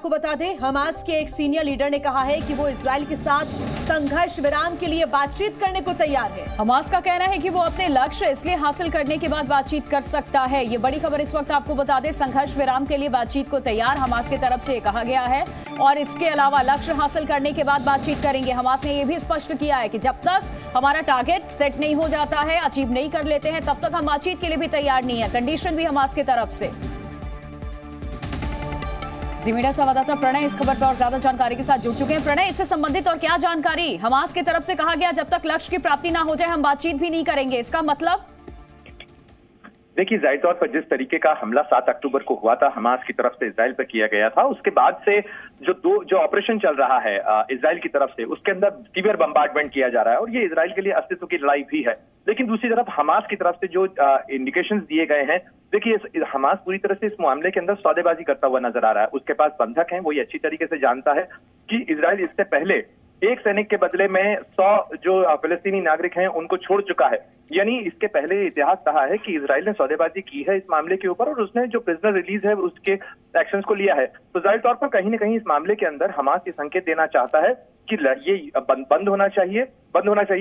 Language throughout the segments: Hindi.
आपको बता दें, हमास के एक सीनियर लीडर ने कहा है कि वो इजराइल के साथ संघर्ष विराम के लिए बातचीत करने को तैयार है। हमास का कहना है कि वो अपने लक्ष्य इसलिए हासिल करने के बाद बातचीत कर सकता है। ये बड़ी खबर इस वक्त आपको बता दें, संघर्ष विराम के लिए बातचीत को तैयार हमास की तरफ से कहा गया है और इसके अलावा लक्ष्य हासिल करने के बाद बातचीत करेंगे। हमास ने यह भी स्पष्ट किया है कि जब तक हमारा टारगेट सेट नहीं हो जाता है, अचीव नहीं कर लेते हैं, तब तक हम बातचीत के लिए भी तैयार नहीं है। कंडीशन भी हमास की तरफ से। जी मीडिया संवाददाता प्रणय इस खबर पर और ज्यादा जानकारी के साथ जुड़ चुके हैं। प्रणय, इससे संबंधित और क्या जानकारी? हमास की तरफ से कहा गया जब तक लक्ष्य की प्राप्ति ना हो जाए हम बातचीत भी नहीं करेंगे, इसका मतलब? देखिए, जाहिर तौर पर जिस तरीके का हमला 7 अक्टूबर को हुआ था हमास की तरफ से इजराइल पर किया गया था, उसके बाद से जो ऑपरेशन चल रहा है इजराइल की तरफ से, उसके अंदर सीवियर बम्बार्डमेंट किया जा रहा है और ये इजराइल के लिए अस्तित्व की लड़ाई भी है। लेकिन दूसरी तरफ हमास की तरफ से जो इंडिकेशंस दिए गए हैं, देखिए हमास पूरी तरह से इस मामले के अंदर सौदेबाजी करता हुआ नजर आ रहा है। उसके पास बंधक हैं, वो ये अच्छी तरीके से जानता है कि इजराइल इससे पहले एक सैनिक के बदले में 100 जो फिलिस्तीनी नागरिक हैं उनको छोड़ चुका है। यानी इसके पहले इतिहास रहा है कि इजराइल ने सौदेबाजी की है इस मामले के ऊपर और उसने जो प्रिजनर रिलीज है उसके एक्शंस को लिया है। तो जाहिर तौर पर कहीं ना कहीं इस मामले के अंदर हमास ये संकेत देना चाहता है कि ये बंद होना चाहिए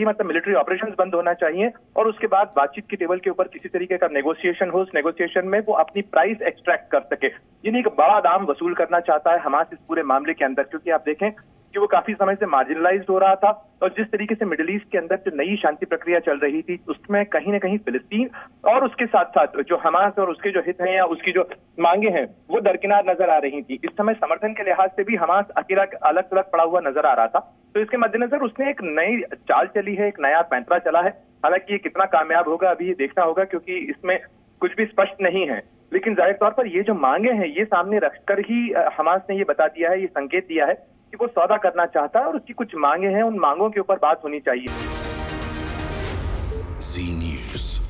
मतलब मिलिट्री ऑपरेशंस बंद होना चाहिए और उसके बाद बातचीत की टेबल के ऊपर किसी तरीके का नेगोशिएशन हो, उस नेगोशिएशन में वो अपनी प्राइस एक्सट्रैक्ट कर सके। यानी एक बड़ा दाम वसूल करना चाहता है हमास इस पूरे मामले के अंदर, क्योंकि आप देखें कि वो काफी समय से मार्जिनलाइज्ड हो रहा था और जिस तरीके से मिडिल ईस्ट के अंदर जो नई शांति प्रक्रिया चल रही थी उसमें कहीं ना कहीं फिलिस्तीन और उसके साथ साथ जो हमास और उसके जो हित हैं या उसकी जो मांगे हैं वो दरकिनार नजर आ रही थी। इस समय समर्थन के लिहाज से भी हमास अकेला अलग अलग पड़ा हुआ नजर आ रहा था। तो इसके मद्देनजर उसने एक नई चाल चली है, एक नया पैंतरा चला है। हालांकि ये कितना कामयाब होगा अभी ये देखना होगा, क्योंकि इसमें कुछ भी स्पष्ट नहीं है। लेकिन जाहिर तौर पर ये जो मांगे हैं ये सामने रखकर ही हमास ने ये बता दिया है, ये संकेत दिया है कि वो सौदा करना चाहता है और उसकी कुछ मांगे हैं, उन मांगों के ऊपर बात होनी चाहिए। जी न्यूज़।